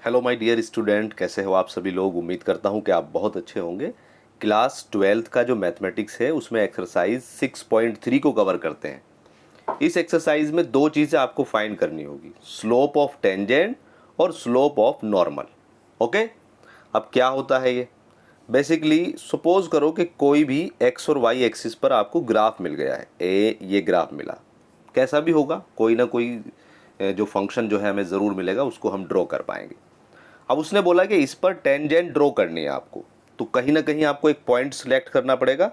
Hello my dear student, कैसे हो आप सभी लोग। उम्मीद करता हूँ कि आप बहुत अच्छे होंगे। क्लास 12th का जो मैथमेटिक्स है उसमें एक्सरसाइज 6.3 को कवर करते हैं। इस एक्सरसाइज में दो चीज़ें आपको फाइंड करनी होगी, स्लोप ऑफ टेंजेंट और स्लोप ऑफ नॉर्मल। ओके, अब क्या होता है ये, बेसिकली सपोज करो कि कोई भी एक्स और वाई एक्सिस पर आपको ग्राफ मिल गया है। ये ग्राफ मिला, कैसा भी होगा, कोई ना कोई जो फंक्शन जो है हमें ज़रूर मिलेगा, उसको हम ड्रॉ कर पाएंगे। अब उसने बोला कि इस पर टेंजेंट ड्रॉ करनी है आपको, तो कहीं ना कहीं आपको एक पॉइंट सिलेक्ट करना पड़ेगा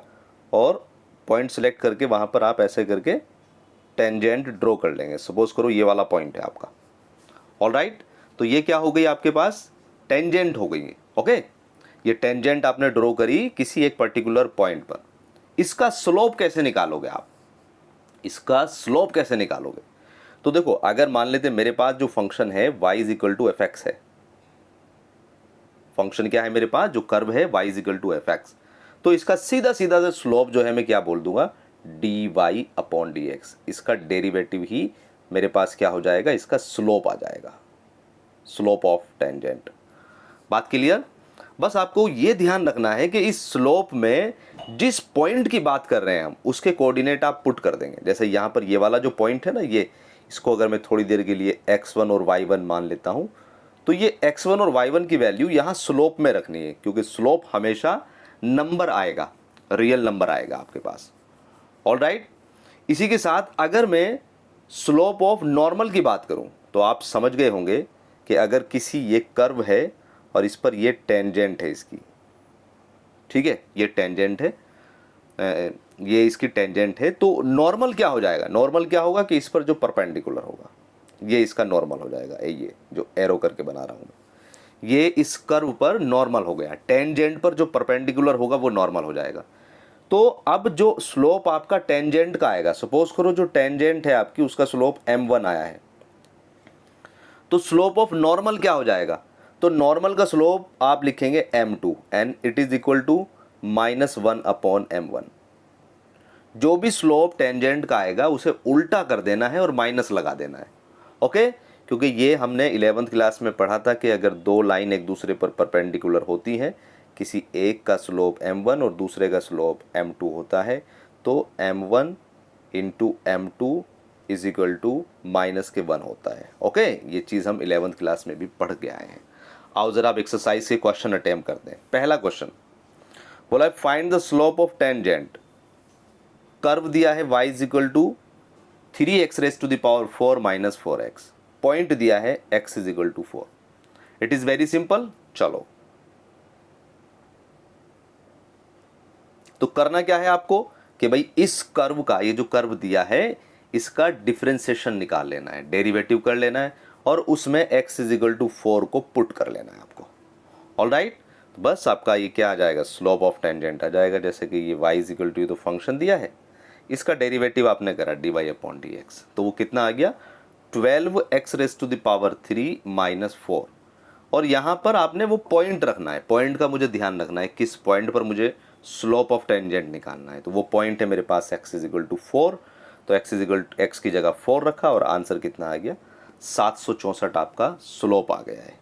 और पॉइंट सिलेक्ट करके वहाँ पर आप ऐसे करके टेंजेंट ड्रॉ कर लेंगे। सपोज करो ये वाला पॉइंट है आपका। ऑल राइट, तो ये क्या हो गई आपके पास, टेंजेंट हो गई है। ओके, ये टेंजेंट आपने ड्रॉ करी किसी एक पर्टिकुलर पॉइंट पर। इसका स्लोप कैसे निकालोगे आप, इसका स्लोप कैसे निकालोगे? तो देखो, अगर मान लेते मेरे पास जो फंक्शन है y is equal to f x है, फंक्शन क्या है मेरे पास, जो कर्व है y is equal to f x, तो इसका सीधा सीधा से स्लोप जो है मैं क्या बोल दूंगा, d y upon d x. इसका डेरिवेटिव ही मेरे पास क्या हो जाएगा, इसका स्लोप आ जाएगा, स्लोप ऑफ टेंजेंट। बात क्लियर? बस आपको ये ध्यान रखना है कि इस स्लोप में जिस पॉइंट की बात कर रहे हैं हम, उसके कोऑर्डिनेट आप पुट कर देंगे। जैसे यहाँ पर ये वाला जो पॉइंट है ना, ये, इसको अगर मैं थोड़ी देर के लिए x1 और y1 मान लेता हूँ, तो ये x1 और y1 की वैल्यू यहाँ स्लोप में रखनी है, क्योंकि स्लोप हमेशा नंबर आएगा, रियल नंबर आएगा आपके पास। ऑल राइट, इसी के साथ अगर मैं स्लोप ऑफ नॉर्मल की बात करूं, तो आप समझ गए होंगे कि अगर किसी ये कर्व है और इस पर ये टेंजेंट है इसकी, ठीक है, ये टेंजेंट है, ये इसकी टेंजेंट है, तो नॉर्मल क्या हो जाएगा, नॉर्मल क्या होगा कि इस पर जो परपेंडिकुलर होगा ये इसका नॉर्मल हो जाएगा। ये जो एरो करके बना रहा हूं मैं, ये इस कर्व पर नॉर्मल हो गया, टेंजेंट पर जो परपेंडिकुलर होगा वो नॉर्मल हो जाएगा। तो अब जो स्लोप आपका टेंजेंट का आएगा, सपोज करो जो टेंजेंट है आपकी उसका स्लोप m1 आया है, तो स्लोप ऑफ नॉर्मल क्या हो जाएगा, तो नॉर्मल का स्लोप आप लिखेंगे m2 and it is equal to -1 upon m1। जो भी स्लोप टेंजेंट का आएगा उसे उल्टा कर देना है और माइनस लगा देना है। ओके, क्योंकि ये हमने 11th क्लास में पढ़ा था कि अगर दो लाइन एक दूसरे पर परपेंडिकुलर होती हैं, किसी एक का स्लोप m1 और दूसरे का स्लोप m2 होता है, तो m1 into m2 is equal to -1 होता है। ओके, ये चीज़ हम 11th क्लास में भी पढ़ के आए हैं। आओ ज़रा आप एक्सरसाइज के क्वेश्चन अटेम्प्ट करते हैं। पहला क्वेश्चन बोला है find the slope of tangent. Curve दिया है y is equal to 3x raise to the power 4 minus 4x, point दिया है x is equal to 4। It is very simple. चलो, तो करना क्या है आपको कि भाई इस कर्व का, ये जो कर्व दिया है इसका डिफरेंशिएशन निकाल लेना है, डेरिवेटिव कर लेना है और उसमें x इज इक्वल टू 4 को पुट कर लेना है आपको। ऑल राइट, तो बस आपका ये क्या आ जाएगा, स्लोप ऑफ टेंजेंट आ जाएगा। जैसे कि ये y इज इक्वल टू, तो फंक्शन दिया है, इसका डेरिवेटिव आपने करा d y upon d x, तो वो कितना आ गया, 12x raise to the power 3 minus 4। और यहाँ पर आपने वो पॉइंट रखना है, पॉइंट का मुझे ध्यान रखना है, किस पॉइंट पर मुझे स्लोप ऑफ टेंजेंट निकालना है। तो वो पॉइंट है मेरे पास x इज इक्वल टू 4, तो x की जगह 4 रखा और आंसर कितना आ गया, 764 आपका स्लोप आ गया है।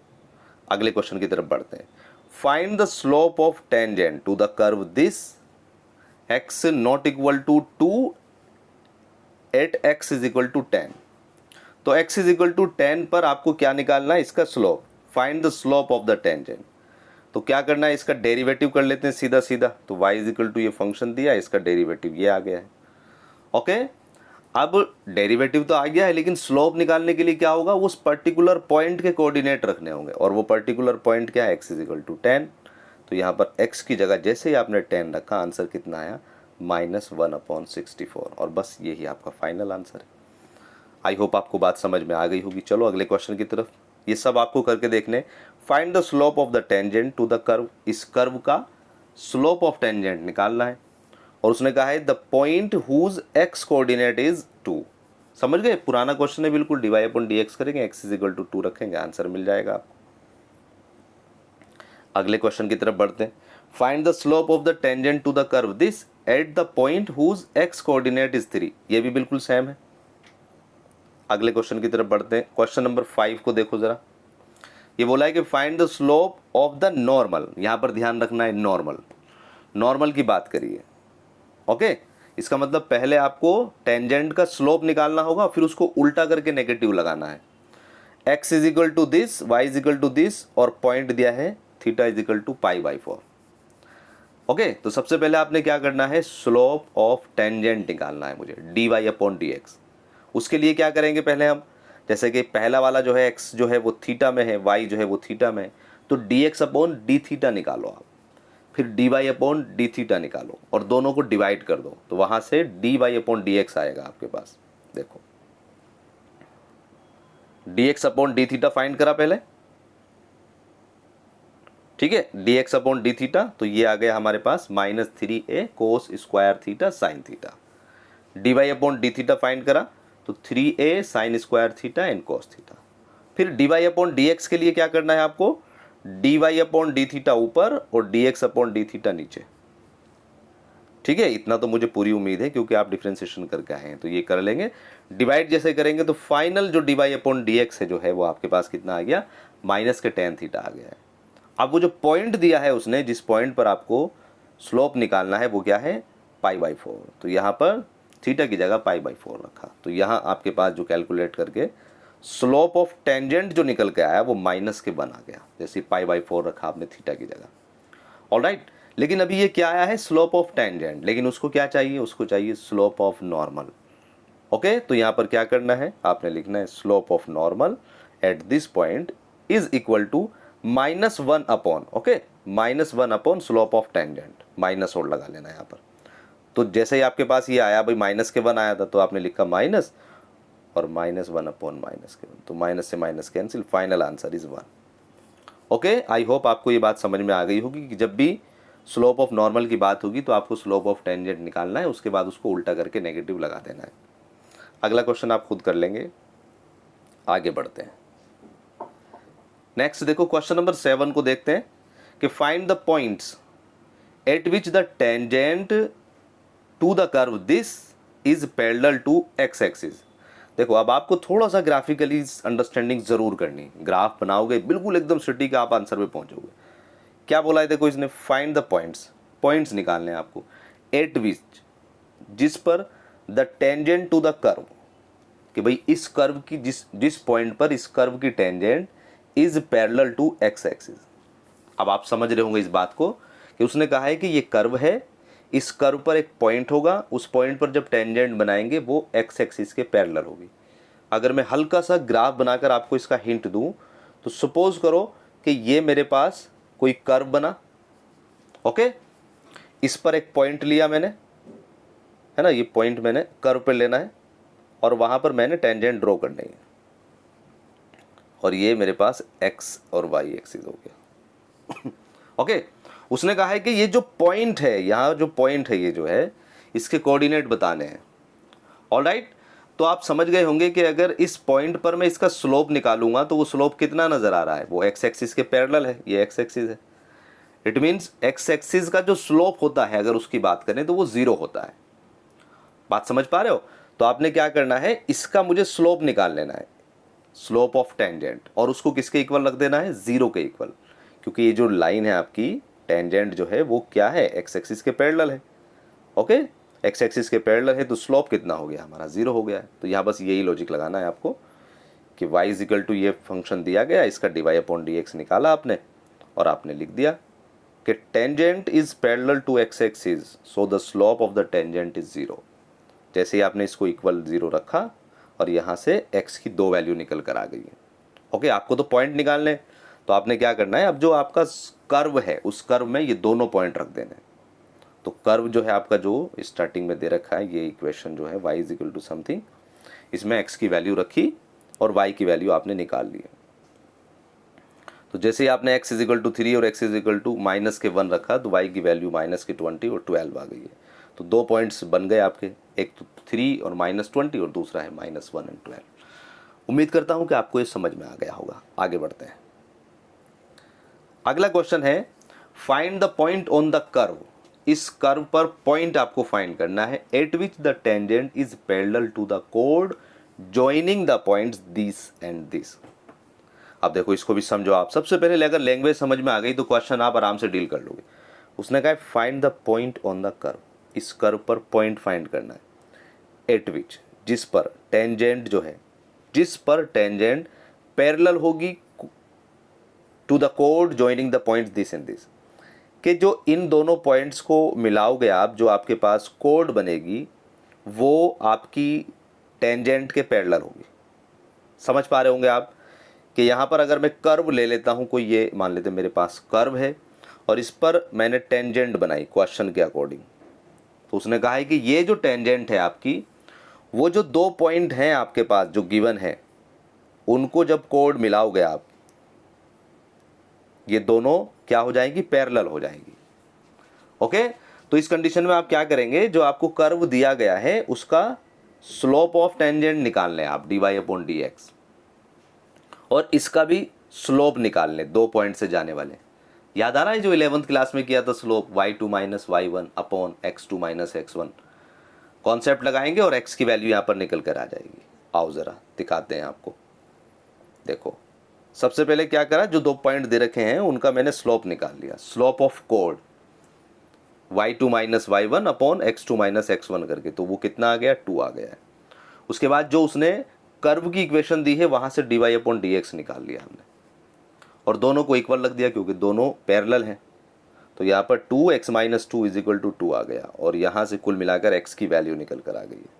अगले क्वेश्चन की तरफ बढ़ते हैं। Find the slope of tangent to the curve this x not equal to 2 at x is equal to 10। तो x इज इक्वल टू 10 पर आपको क्या निकालना है, इसका slope. Find the slope of the tangent, तो क्या करना है, इसका डेरिवेटिव कर लेते हैं सीधा सीधा। तो y इज इक्वल टू ये फंक्शन दिया, इसका डेरिवेटिव ये आ गया है। ओके, अब डेरिवेटिव तो आ गया है, लेकिन स्लोप निकालने के लिए क्या होगा, उस पर्टिकुलर पॉइंट के कोऑर्डिनेट रखने होंगे, और वो पर्टिकुलर पॉइंट क्या है, x इज इक्वल टू 10। तो यहाँ पर x की जगह जैसे ही आपने 10 रखा, आंसर कितना आया, -1 अपॉन 64, और बस यही आपका फाइनल आंसर है। आई होप आपको बात समझ में आ गई होगी। चलो अगले क्वेश्चन की तरफ, ये सब आपको करके देखने। Find the slope of the tangent to the curve, इस कर्व का स्लोप ऑफ टेंजेंट निकालना है, और उसने कहा है the point whose x coordinate is 2। समझ गए, पुराना क्वेश्चन है बिल्कुल, d y upon d x करेंगे, x इज इक्वल टू 2 रखेंगे, आंसर मिल जाएगा आपको। अगले क्वेश्चन की तरफ बढ़ते हैं। Find the slope of the tangent to the curve this at the point whose x coordinate is 3। ये भी बिल्कुल सेम है। अगले क्वेश्चन की तरफ बढ़ते हैं। क्वेश्चन नंबर 5 को देखो जरा। ये बोला है कि find the slope of the normal, यहाँ पर ध्यान रखना है नॉर्मल, नॉर्मल की बात करिए। ओके, इसका मतलब पहले आपको टेंजेंट का स्लोप निकालना होगा, फिर उसको उल्टा करके नेगेटिव लगाना है। x is equal to this, y is equal to this, और पॉइंट दिया है theta is equal to π/4। Okay, तो सबसे पहले आपने क्या करना है, स्लोप ऑफ टेंजेंट निकालना है मुझे, dy/dx। उसके लिए क्या करेंगे पहले हम, जैसे कि पहला वाला जो है x जो है वो थीटा में है, y जो है वो थीटा में है, तो dx/d थीटा निकालो आप, फिर dy/d थीटा निकालो और दोनों को डिवाइड कर दो, तो वहाँ से dy/dx आएगा आपके पास। देखो dx/d थीटा फाइंड करा पहले, ठीक है, dx/d थीटा, तो ये आ गया हमारे पास -3a cos square theta sine theta. dy/d theta find करा तो 3a sin square theta and cos theta. फिर dy/dx के लिए क्या करना है आपको, dy/d थीटा ऊपर और dx/d थीटा नीचे। ठीक है, इतना तो मुझे पूरी उम्मीद है क्योंकि आप डिफ्रेंशिएशन करके आए हैं, तो ये कर लेंगे। डिवाइड जैसे करेंगे तो फाइनल जो dy/dx है जो है वो आपके पास कितना आ गया, -tan थीटा आ गया है। अब वो जो पॉइंट दिया है उसने, जिस पॉइंट पर आपको स्लोप निकालना है वो क्या है, π/4, तो यहाँ पर थीटा की जगह π/4 रखा, तो यहाँ आपके पास जो कैलकुलेट करके स्लोप ऑफ टेंजेंट जो निकल के आया वो -1 आ गया, जैसे π/4 रखा आपने थीटा की जगह। ऑलराइट, लेकिन अभी ये क्या आया है, स्लोप ऑफ टेंजेंट, लेकिन उसको क्या चाहिए, उसको चाहिए स्लोप ऑफ नॉर्मल। ओके, तो यहाँ पर क्या करना है, आपने लिखना है slope of normal at this point is equal to -1 upon, okay, -1 upon slope of tangent, minus और लगा लेना यहाँ पर। तो जैसे ही आपके पास ये आया भाई -1 आया था, तो आपने लिखा माइनस और -1 अपॉन -1, तो माइनस से minus cancel, final answer is 1। Okay, I hope आपको ये बात समझ में आ गई होगी कि जब भी स्लोप ऑफ नॉर्मल की बात होगी तो आपको स्लोप ऑफ टेंजेंट निकालना है, उसके बाद उसको उल्टा करके नेगेटिव लगा देना है। अगला क्वेश्चन आप खुद कर लेंगे, आगे बढ़ते हैं। नेक्स्ट देखो, क्वेश्चन नंबर 7 को देखते हैं कि find the points at which the tangent to the curve this is parallel to x axis. देखो अब आपको थोड़ा सा ग्राफिकली अंडरस्टैंडिंग जरूर करनी, ग्राफ बनाओगे बिल्कुल एकदम सटीक आप आंसर पे पहुंचोगे। क्या बोला है, देखो इसने फाइंड द पॉइंट्स, पॉइंट्स निकालने हैं आपको, एट विच, जिस पर the tangent to the curve, कि भाई इस कर्व की जिस पॉइंट पर इस कर्व की tangent is parallel to x axis. अब आप समझ रहे होंगे इस बात को कि उसने कहा है कि ये कर्व है, इस कर्व पर एक पॉइंट होगा, उस पॉइंट पर जब टेंजेंट बनाएंगे वो एक्स एक्सिस के पैरेलल होगी। अगर मैं हल्का सा ग्राफ बनाकर आपको इसका हिंट दूं तो सपोज करो कि ये मेरे पास कोई कर्व बना, ओके, इस पर एक पॉइंट लिया मैंने, है ना, ये पॉइंट मैंने कर्व पे लेना है और वहां पर मैंने टेंजेंट ड्रॉ करनी है, और ये मेरे पास एक्स और वाई एक्सिस हो गया। ओके, उसने कहा है कि ये जो पॉइंट है, यहाँ जो पॉइंट है ये जो है, इसके कोऑर्डिनेट बताने हैं। ऑलराइट, तो आप समझ गए होंगे कि अगर इस पॉइंट पर मैं इसका स्लोप निकालूंगा तो वो स्लोप कितना नजर आ रहा है, वो एक्स एक्सिस के पैरेलल है, ये एक्स एक्सिस है। इट मीन्स एक्स एक्सिस का जो स्लोप होता है अगर उसकी बात करें तो वो 0 होता है। बात समझ पा रहे हो? तो आपने क्या करना है, इसका मुझे स्लोप निकाल लेना है, स्लोप ऑफ टेंजेंट, और उसको किसके इक्वल रख देना है, 0 के इक्वल, क्योंकि ये जो लाइन है आपकी टेंजेंट जो है वो क्या है, एक्स एक्सिस के पैरेलल है। ओके, एक्स एक्सिस के पैरेलल है तो स्लोप कितना हो गया हमारा, 0 हो गया है। तो यहाँ बस यही लॉजिक लगाना है आपको कि y इज इक्वल टू ये फंक्शन दिया गया, इसका dy/dx निकाला आपने और आपने लिख दिया कि tangent is parallel to x axis so the slope of the tangent is 0। जैसे ही आपने इसको इक्वल 0 रखा और यहाँ से x की 2 वैल्यू निकल कर आ गई है। ओके, आपको तो पॉइंट निकालने, तो आपने क्या करना है, अब जो आपका कर्व है उस कर्व में ये दोनों पॉइंट रख देने। तो कर्व जो है आपका जो स्टार्टिंग में दे रखा है, ये इक्वेशन जो है y is equal to something, इसमें x की वैल्यू रखी और y की वैल्यू आपने निकाल ली। तो जैसे ही आपने x इज इक्वल टू 3 और x इज इक्वल टू -1 रखा तो y की वैल्यू -20 और 12 आ गई है। तो 2 पॉइंट्स बन गए आपके, एक तो 3 और -20 और दूसरा है -1 एंड 12। उम्मीद करता हूँ कि आपको ये समझ में आ गया होगा। आगे बढ़ते हैं। अगला क्वेश्चन है find the point on the curve. इस कर्व पर पॉइंट आपको फाइंड करना है at which the tangent is parallel to the कोड joining the points this and this. अब देखो इसको भी समझो आप। सबसे पहले अगर लैंग्वेज समझ में आ गई तो क्वेश्चन आप आराम से डील कर लोगे। उसने कहा find the point on the curve, इस कर्व पर पॉइंट फाइंड करना है। एट विच, जिस पर टेंजेंट जो है, जिस पर टेंजेंट पैरेलल होगी टू द कोड joining the point this and this, कि जो इन दोनों पॉइंट्स को मिलाओगे आप, जो आपके पास कोड बनेगी वो आपकी टेंजेंट के पैरेलल होगी। समझ पा रहे होंगे आप कि यहाँ पर अगर मैं कर्व ले लेता हूँ, कोई ये मान लेते मेरे पास कर्व है और इस पर मैंने टेंजेंट बनाई क्वेश्चन के अकॉर्डिंग, तो उसने कहा है कि ये जो टेंजेंट है आपकी, वो जो दो पॉइंट हैं आपके पास जो गिवन है, उनको जब कोड मिलाओगे आप, ये दोनों क्या हो जाएंगी, पैरेलल हो जाएंगी। ओके, तो इस कंडीशन में आप क्या करेंगे, जो आपको कर्व दिया गया है उसका स्लोप ऑफ टेंजेंट निकाल लें आप, dy/dx, और इसका भी स्लोप निकाल लें, दो पॉइंट से जाने वाले। याद आ रहा है जो 11th क्लास में किया था slope, y2 - y1 upon x2 - x1। Concept लगाएंगे और x की वैल्यू यहाँ पर निकल कर आ जाएगी। आओ ज़रा दिखाते हैं आपको। देखो सबसे पहले क्या करा, जो दो पॉइंट दे रखे हैं उनका मैंने स्लोप निकाल लिया, slope of code y2 - y1 upon x2 - x1 करके, तो वो कितना आ गया, 2 आ गया है। उसके बाद जो उसने कर्व की इक्वेशन दी है वहाँ से dy/dx निकाल लिया हमने, और दोनों को इक्वल रख दिया क्योंकि दोनों पैरेलल हैं। तो यहाँ पर 2x - 2 = 2 आ गया, और यहाँ से कुल मिलाकर x की वैल्यू निकल कर आ गई है।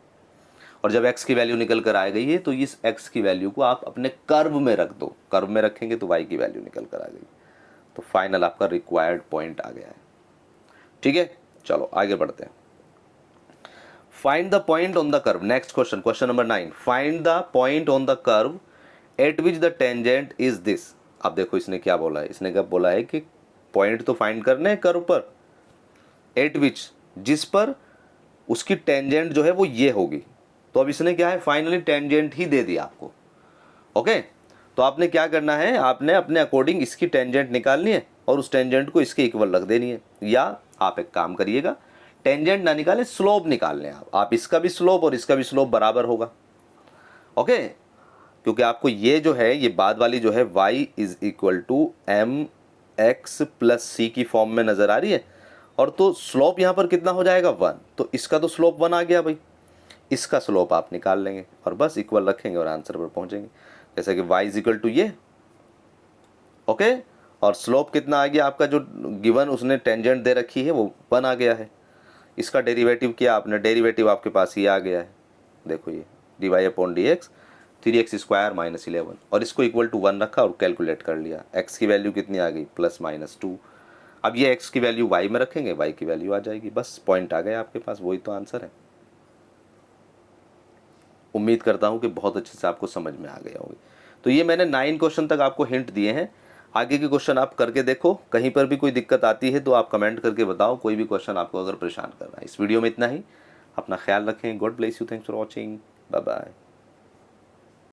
और जब x की वैल्यू निकल कर आ गई है तो इस x की वैल्यू को आप अपने कर्व में रख दो, कर्व में रखेंगे तो y की वैल्यू निकल कर आ गई। तो फाइनल आपका रिक्वायर्ड पॉइंट आ गया है। ठीक है, चलो आगे बढ़ते हैं। Find the point on the curve, next question, question number 9। Find the point on the curve at which the tangent is this. अब देखो इसने क्या बोला है, इसने क्या बोला है कि पॉइंट तो फाइंड करने हैं कर्व पर, एट विच, जिस पर उसकी टेंजेंट जो है वो ये होगी। तो अब इसने क्या है, फाइनली टेंजेंट ही दे दिया आपको। ओके, तो आपने क्या करना है, आपने अपने अकॉर्डिंग इसकी टेंजेंट निकालनी है और उस टेंजेंट को इसके इक्वल रख देनी है। या आप एक काम करिएगा, टेंजेंट ना निकालें, स्लोप निकाल लें आप इसका भी स्लोप और इसका भी स्लोप बराबर होगा। ओके, क्योंकि आपको ये जो है, ये बाद वाली जो है y = mx + c की फॉर्म में नज़र आ रही है, और तो स्लोप यहाँ पर कितना हो जाएगा, 1। तो इसका तो स्लोप 1 आ गया भाई, इसका स्लोप आप निकाल लेंगे और बस इक्वल रखेंगे और आंसर पर पहुँचेंगे। जैसे कि y = ये, ओके, और स्लोप कितना आ गया आपका, जो गिवन उसने टेंजेंट दे रखी है वो 1 आ गया है। इसका डेरिवेटिव किया आपने, डेरिवेटिव आपके पास ये आ गया है। देखो ये dy/dx 3x² - 11, और इसको इक्वल टू 1 रखा और कैलकुलेट कर लिया। x की वैल्यू कितनी आ गई, +-2। अब ये x की वैल्यू y में रखेंगे, y की वैल्यू आ जाएगी, बस पॉइंट आ गया आपके पास, वही तो आंसर है। उम्मीद करता हूँ कि बहुत अच्छे से आपको समझ में आ गया होगी। तो ये मैंने 9 क्वेश्चन तक आपको हिंट दिए हैं। आगे के क्वेश्चन आप करके देखो, कहीं पर भी कोई दिक्कत आती है तो आप कमेंट करके बताओ, कोई भी क्वेश्चन आपको अगर परेशान कर रहा है। इस वीडियो में इतना ही, अपना ख्याल रखें। God bless you, thanks for watching, bye bye.